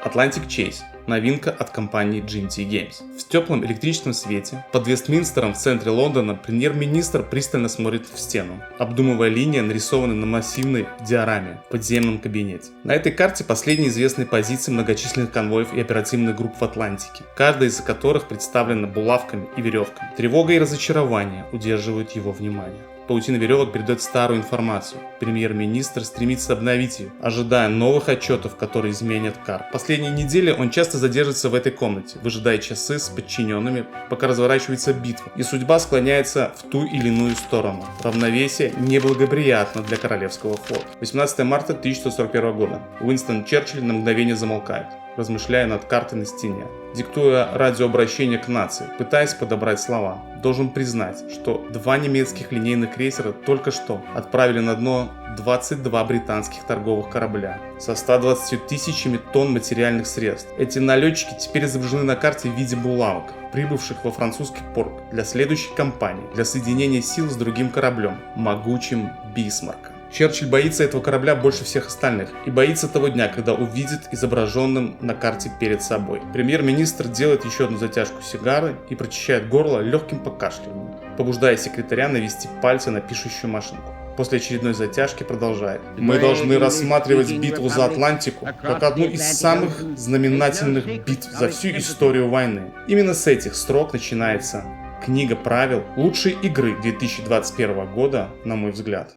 Atlantic Chase. Новинка от компании GMT Games. В теплом электрическом свете под Вестминстером в центре Лондона премьер-министр пристально смотрит в стену, обдумывая линии, нарисованные на массивной диораме в подземном кабинете. На этой карте последние известные позиции многочисленных конвоев и оперативных групп в Атлантике, каждая из которых представлена булавками и веревками. Тревога и разочарование удерживают его внимание. Паутина веревок передает старую информацию. Премьер-министр стремится обновить ее, ожидая новых отчетов, которые изменят карт. Последние недели он часто задерживается в этой комнате, выжидая часы с подчиненными, пока разворачивается битва, и судьба склоняется в ту или иную сторону. Равновесие неблагоприятно для Королевского флота. 18 марта 1941 года. Уинстон Черчилль на мгновение замолкает, размышляя над картой на стене, диктуя радиообращение к нации, пытаясь подобрать слова. Должен признать, что 2 немецких линейных крейсера только что отправили на дно 22 британских торговых корабля со 120 тысячами тонн материальных средств. Эти налетчики теперь изображены на карте в виде булавок, прибывших во французский порт для следующей кампании, для соединения сил с другим кораблем, могучим Бисмарком. Черчилль боится этого корабля больше всех остальных и боится того дня, когда увидит изображенным на карте перед собой. Премьер-министр делает еще одну затяжку сигары и прочищает горло легким покашливанием, побуждая секретаря навести пальцы на пишущую машинку. После очередной затяжки продолжает. Мы должны рассматривать битву за Атлантику как одну из самых знаменательных битв за всю историю войны. Именно с этих строк начинается книга правил лучшей игры 2021 года, на мой взгляд.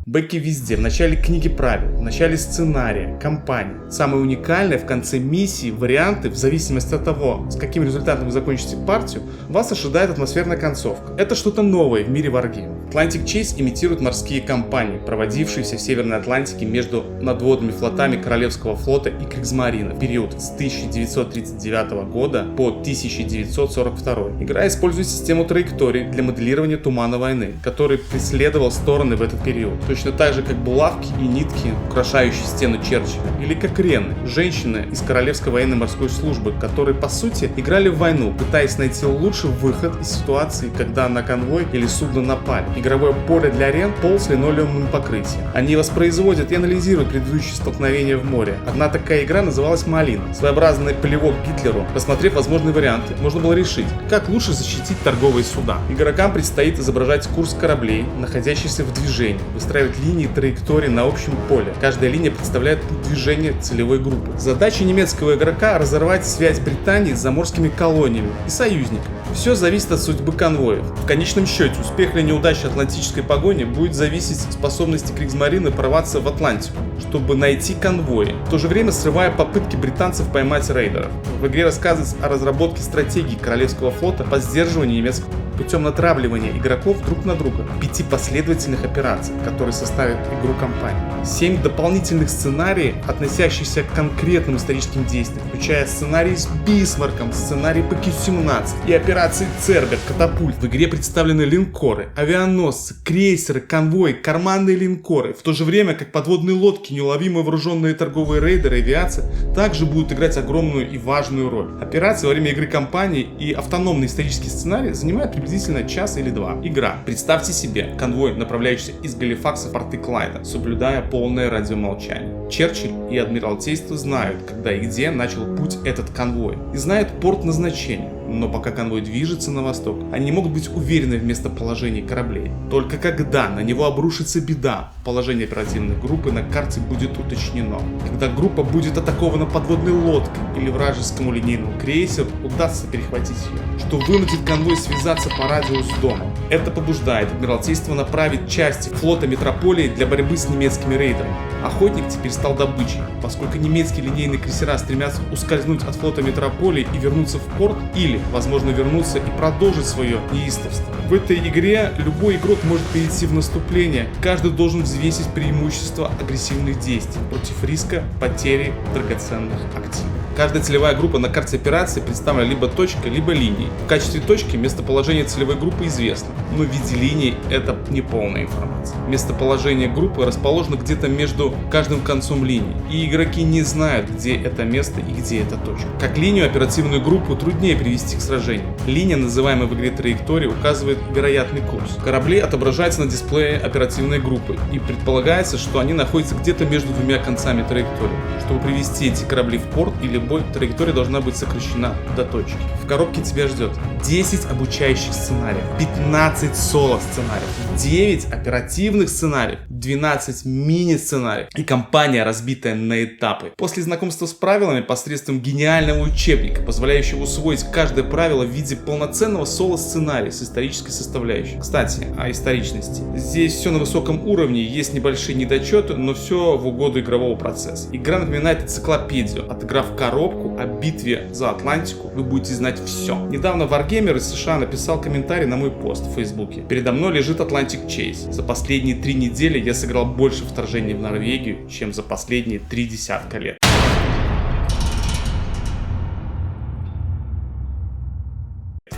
Бэки везде, в начале книги правил, в начале сценария, кампании. Самое уникальное в конце миссии, варианты, в зависимости от того, с каким результатом вы закончите партию, вас ожидает атмосферная концовка. Это что-то новое в мире варгеймов. Atlantic Chase имитирует морские кампании, проводившиеся в Северной Атлантике между надводными флотами Королевского флота и Кригсмарина в период с 1939 года по 1942. Игра использует систему траекторий для моделирования тумана войны, который преследовал стороны в этот период. Точно так же, как булавки и нитки, украшающие стену Черчилля, или как Рены, женщины из Королевской военно-морской службы, которые, по сути, играли в войну, пытаясь найти лучший выход из ситуации, когда на конвой или судно напали. Игровое поле для Рен — пол с линолеумным покрытием. Они воспроизводят и анализируют предыдущие столкновения в море. Одна такая игра называлась «Малина». Своеобразный плевок Гитлеру. Рассмотрев возможные варианты, можно было решить, как лучше защитить торговые суда. Игрокам предстоит изображать курс кораблей, находящихся в движении, выстраивать линии траектории на общем поле. Каждая линия представляет движение целевой группы. Задача немецкого игрока — разорвать связь Британии с заморскими колониями и союзниками. Все зависит от судьбы конвоев. В конечном счете, успех или неудача атлантической погони будет зависеть от способности Кригсмарины прорваться в Атлантику, чтобы найти конвои, в то же время срывая попытки британцев поймать рейдеров. В игре рассказывается о разработке стратегии Королевского флота по сдерживанию немецкого путем натравливания игроков друг на друга в 5 последовательных операциях, которые составят игру кампании. 7 дополнительных сценариев, относящихся к конкретным историческим действиям, включая сценарий с Бисмарком, сценарий по Q-17 и операции Цербер, Катапульт. В игре представлены линкоры, авианосцы, крейсеры, конвои, карманные линкоры, в то же время как подводные лодки, неуловимо вооруженные торговые рейдеры и авиация также будут играть огромную и важную роль. Операции во время игры кампании и автономный исторический сценарий занимают приблизительно час или два. Игра. Представьте себе конвой, направляющийся из Галифакса в порты Клайда, соблюдая полное радиомолчание. Черчилль и Адмиралтейство знают, когда и где начал путь этот конвой, и знают порт назначения. Но пока конвой движется на восток, они не могут быть уверены в местоположении кораблей. Только когда на него обрушится беда, положение оперативной группы на карте будет уточнено. Когда группа будет атакована подводной лодкой или вражескому линейному крейсеру удастся перехватить ее, что вынудит конвой связаться по радио с домом. Это побуждает Адмиралтейство направить части флота Метрополии для борьбы с немецкими рейдерами. Охотник теперь стал добычей, поскольку немецкие линейные крейсера стремятся ускользнуть от флота Метрополии и вернуться в порт, или, возможно, вернуться и продолжить свое неистовство. В этой игре любой игрок может перейти в наступление, каждый должен взвесить преимущество агрессивных действий против риска потери драгоценных активов. Каждая целевая группа на карте операции представлена либо точкой, либо линией. В качестве точки местоположение целевой группы известно, но в виде линии это не полная информация. Местоположение группы расположено где-то между каждым концом линии, и игроки не знают, где это место и где эта точка. Как линию, оперативную группу труднее привести к сражению. Линия, называемая в игре траекторией, указывает вероятный курс. Корабли отображаются на дисплее оперативной группы, и предполагается, что они находятся где-то между двумя концами траектории. Чтобы привести эти корабли в порт или бой, траектория должна быть сокращена до точки. В коробке тебя ждет 10 обучающих сценариев, 15 соло-сценариев, 9 оперативных сценариев, 12 мини-сценариев и кампания, разбитая на этапы. После знакомства с правилами посредством гениального учебника, позволяющего усвоить каждое правило в виде полноценного соло-сценария с исторической составляющей. Кстати, о историчности. Здесь все на высоком уровне, есть небольшие недочеты, но все в угоду игрового процесса. Игра напоминает энциклопедию. Отыграв коробку о битве за Атлантику, вы будете знать все. Недавно Wargamer из США написал комментарий на мой пост в Фейсбуке. Передо мной лежит Atlantic Chase. За последние 3 недели я сыграл больше вторжений в Норвегию, чем за последние 3 десятка лет.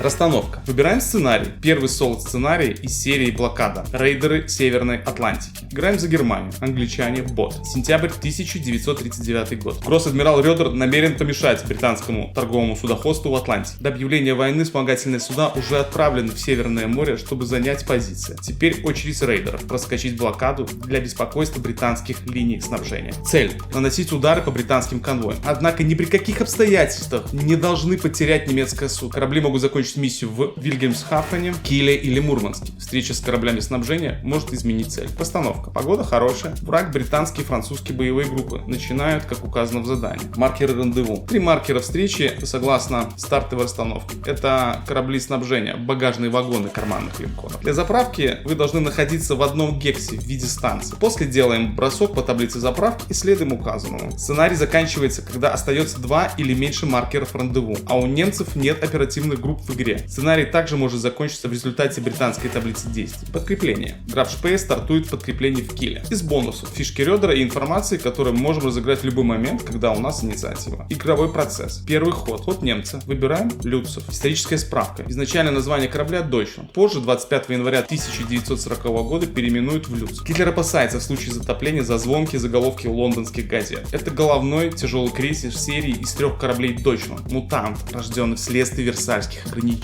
Расстановка. Выбираем сценарий. Первый соло-сценарий из серии «Блокада». Рейдеры Северной Атлантики. Играем за Германию. Англичане. Бот. Сентябрь 1939 год. Гросс-адмирал Рёдер намерен помешать британскому торговому судоходству в Атлантике. До объявления войны вспомогательные суда уже отправлены в Северное море, чтобы занять позиции. Теперь очередь рейдеров проскочить блокаду для беспокойства британских линий снабжения. Цель – наносить удары по британским конвоям. Однако ни при каких обстоятельствах не должны потерять немецкое судно. Корабли могут закончить миссию в Вильгельмсхафене, Киле или Мурманске. Встреча с кораблями снабжения может изменить цель. Постановка. Погода хорошая. Враг британские и французские боевые группы. Начинают, как указано в задании. Маркеры рандеву. 3 маркера встречи согласно стартовой расстановке. Это корабли снабжения, багажные вагоны карманных линкоров. Для заправки вы должны находиться в одном гексе в виде станции. После делаем бросок по таблице заправки и следуем указанному. Сценарий заканчивается, когда остается 2 или меньше маркеров рандеву, а у немцев нет оперативных групп в игре. Сценарий также может закончиться в результате британской таблицы действий. Подкрепление. Граф Шпее стартует подкрепление в Киле. Из бонусов. Фишки Рёдера и информации, которые мы можем разыграть в любой момент, когда у нас инициатива. Игровой процесс. Первый ход. Ход немца. Выбираем Люцев. Историческая справка. Изначальное название корабля Deutschland. Позже, 25 января 1940 года, переименуют в Люцев. Гитлер опасается в случае затопления за звонкие заголовки лондонских газет. Это головной тяжелый крейсер серии из 3 кораблей Deutschland. Мутант, рожденный вследствие версальских ограничений.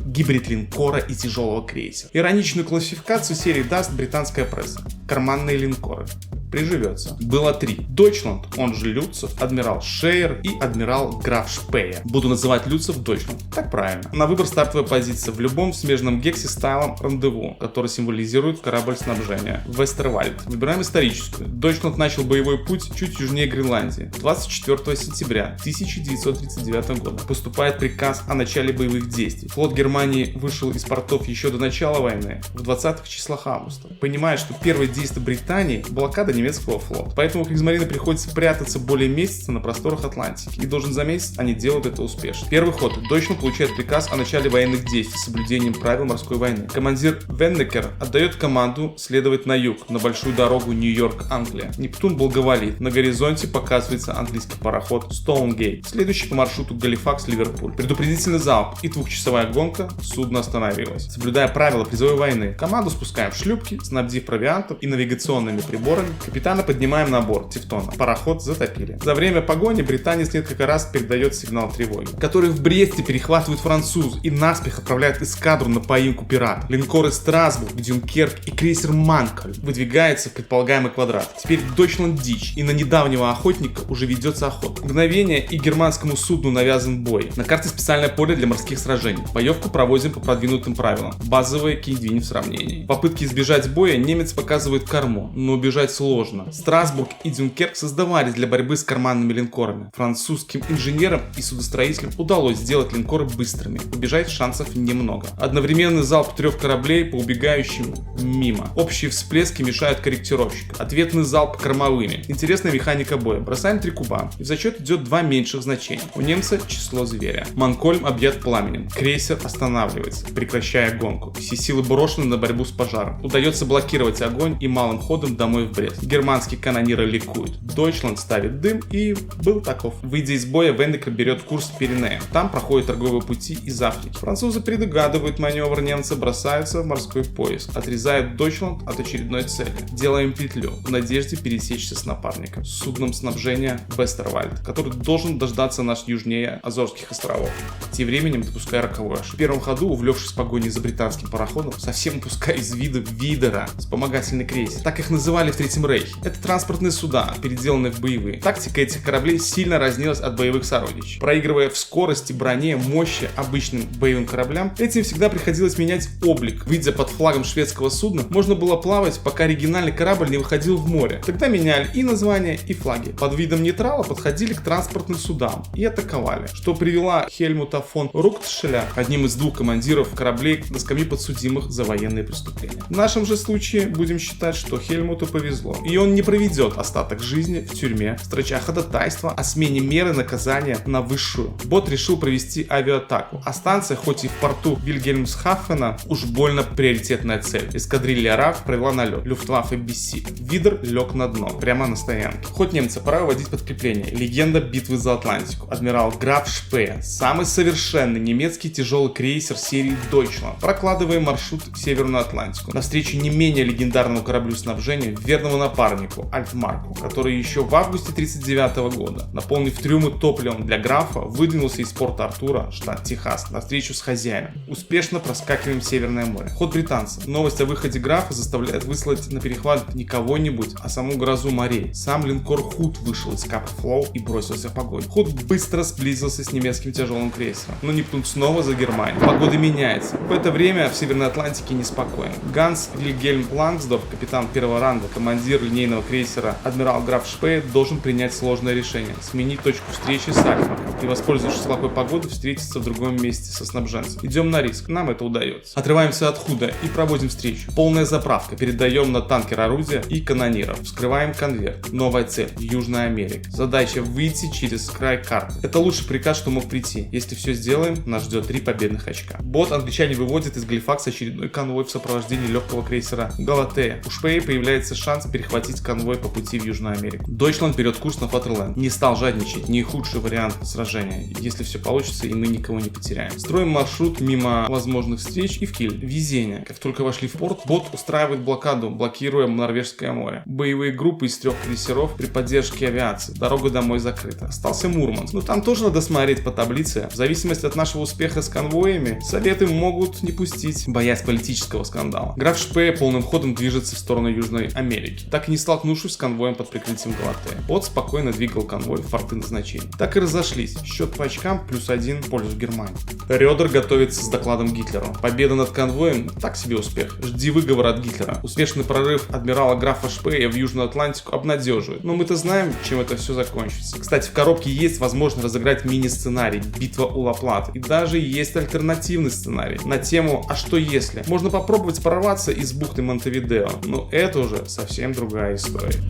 Гибрид линкора и тяжелого крейсера. Ироничную классификацию серии даст британская пресса. Карманные линкоры. Приживется. Было 3. Deutschland, он же Люцев, адмирал Шейер и адмирал граф Шпее. Буду называть Люцев Deutschland. Так правильно. На выбор стартовая позиция в любом смежном гексе с тайлом рандеву, который символизирует корабль снабжения. Вестервальд. Выбираем историческую. Deutschland начал боевой путь чуть южнее Гренландии. 24 сентября 1939 года поступает приказ о начале боевых действий. Флот Германии вышел из портов еще до начала войны, в 20-х числах августа. Понимая, что первое действие Британии – блокада немецкого флота. Поэтому Кригсмарине приходится прятаться более месяца на просторах Атлантики. И должен заметить, они делают это успешно. Первый ход. Deutschland получает приказ о начале военных действий с соблюдением правил морской войны. Командир Веннекер отдает команду следовать на юг, на большую дорогу Нью-Йорк-Англия. Нептун благоволит. На горизонте показывается английский пароход Стоунгейт, следующий по маршруту Галифакс-Ливерпуль. Предупредительный залп и 2-часовая гонка, судно остановилось. Соблюдая правила призовой войны, команду спускаем в шлюпки, снабдив провиантом и навигационными приборами. Капитана поднимаем на борт Тевтона. Пароход затопили. За время погони британец несколько раз передает сигнал тревоги, который в Бресте перехватывают французы и наспех отправляют эскадру на поимку пиратов. Линкоры Страсбург, Дюнкерк и крейсер Манкольм выдвигаются в предполагаемый квадрат. Теперь Deutschland дичь, и на недавнего охотника уже ведется охота. Мгновение, и германскому судну навязан бой. На карте специальное поле для морских сражений. Боевку проводим по продвинутым правилам. Базовые кинь-двинь в сравнении. В попытке избежать боя немец показывает корму, но убежать сложно. Страсбург и Дюнкерк создавались для борьбы с карманными линкорами. Французским инженерам и судостроителям удалось сделать линкоры быстрыми. Убежать шансов немного. Одновременный залп 3 кораблей по убегающим мимо. Общие всплески мешают корректировщику. Ответный залп кормовыми. Интересная механика боя. Бросаем 3 куба. И в зачет идет 2 меньших значения. У немца число зверя. Манкольм объят пламенем. Крейсер останавливается, прекращая гонку. Все силы брошены на борьбу с пожаром. Удается блокировать огонь и малым ходом домой в Брест. Германские канониры ликуют. Дойчланд ставит дым и был таков. Выйдя из боя, Вендекер берет курс Пиренея. Там проходят торговые пути из Африки. Французы предугадывают маневр немца, бросаются в морской поиск, отрезают Дойчланд от очередной цели. Делаем петлю в надежде пересечься с напарником, с судном снабжения Вестервальд, который должен дождаться нас южнее Азорских островов. Тем временем допуская роковую ошибку. В первом ходу, увлекшись погоней за британским пароходом, совсем упуская из вида Видера, вспомогательный крейсер. Так их называли в Третьем Рейхе. Это транспортные суда, переделанные в боевые. Тактика этих кораблей сильно разнилась от боевых сородичей. Проигрывая в скорости, броне, мощи обычным боевым кораблям, этим всегда приходилось менять облик. Выйдя под флагом шведского судна, можно было плавать, пока оригинальный корабль не выходил в море. Тогда меняли и названия, и флаги. Под видом нейтрала подходили к транспортным судам и атаковали, что привело Хельмута фон Руктшеля, одним из двух командиров кораблей, на скамьи подсудимых за военные преступления. В нашем же случае будем считать, что Хельмуту повезло, и он не проведет остаток жизни в тюрьме, строча ходатайство о смене меры наказания на высшую. Бот решил провести авиаатаку, а станция, хоть и в порту Вильгельмсхафена, уж больно приоритетная цель. Эскадрилья РАФ провела налет, Люфтваффе бесит. Видер лег на дно, прямо на стоянке. Хоть немцы, пора выводить подкрепление. Легенда битвы за Атлантику. Адмирал Граф Шпее, самый совершенный немецкий тяжелый крейсер серии Deutschland. Прокладываем маршрут к Северную Атлантику, навстречу не менее легендарному кораблю снабжения, верному напарнику Альтмарку, который еще в августе 1939 года, наполнив трюмы топливом для Графа, выдвинулся из порта Артура, штат Техас, на встречу с хозяином. Успешно проскакиваем Северное море. Ход британцев. Новость о выходе Графа заставляет выслать на перехват не кого-нибудь, а саму грозу морей. Сам линкор Худ вышел из Капа Флоу и бросился в погоню. Худ быстро сблизился с немецким тяжелым крейсером, но Нептун снова за Германию. Погода меняется. В это время в Северной Атлантике неспокойно. Ганс Вильгельм Лангсдорф, капитан первого ранга, командир линейного крейсера адмирал Граф Шпее, должен принять сложное решение: сменить точку встречи с Альфой и, воспользовавшись плохой погодой, встретиться в другом месте со снабженцем. Идем на риск, нам это удается. Отрываемся от Худа и проводим встречу. Полная заправка, передаем на танкер орудия и канониров. Вскрываем конверт. Новая цель — Южная Америка. Задача — выйти через край карты. Это лучший приказ, что мог прийти. Если все сделаем, нас ждет 3 победных очка. Бот англичане выводят из Галифакса очередной конвой в сопровождении легкого крейсера Галатея. У Шпее появляется шанс перехватить конвой по пути в Южную Америку. Дойчланд берет курс на Фатерленд. Не стал жадничать, не худший вариант сражения, если все получится и мы никого не потеряем. Строим маршрут мимо возможных встреч и в Киль. Везение. Как только вошли в порт, бот устраивает блокаду, блокируя Норвежское море. Боевые группы из 3 крейсеров при поддержке авиации. Дорога домой закрыта. Остался Мурманск. Но там тоже надо смотреть по таблице. В зависимости от нашего успеха с конвоями, советы могут не пустить, боясь политического скандала. Граф Шпее полным ходом движется в сторону Южной Америки, так и не столкнувшись с конвоем под прикрытием Галатея. Бот спокойно двигал конвой в порты назначения. Так и разошлись. Счет по очкам +1 в пользу Германии. Рёдер готовится с докладом Гитлеру. Победа над конвоем — так себе успех. Жди выговора от Гитлера. Успешный прорыв адмирала Графа Шпея в Южную Атлантику обнадеживает. Но мы-то знаем, чем это все закончится. Кстати, в коробке есть возможность разыграть мини-сценарий «Битва у Ла-Платы». И даже есть альтернативный сценарий на тему «А что если?». Можно попробовать прорваться из бухты Монтевидео, но это уже совсем другая история.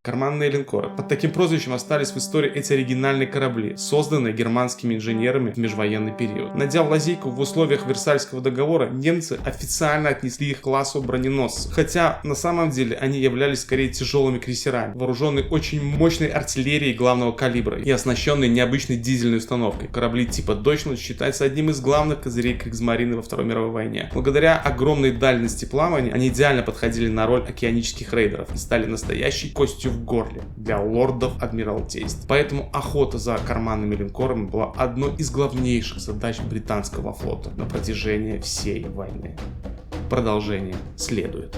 Карманные линкоры. Под таким прозвищем остались в истории эти оригинальные корабли, созданные германскими инженерами в межвоенный период. Найдя лазейку в условиях Версальского договора, немцы официально отнесли их к классу броненосцев, хотя на самом деле они являлись скорее тяжелыми крейсерами, вооруженные очень мощной артиллерией главного калибра и оснащенные необычной дизельной установкой. Корабли типа Deutschland считаются одним из главных козырей Кригсмарины во Второй мировой войне. Благодаря огромной дальности плавания они идеально подходили на роль океанических рейдеров и стали настоящей костью в горле для лордов адмиралтейств. Поэтому охота за карманными линкорами была одной из главнейших задач британского флота на протяжении всей войны. Продолжение следует.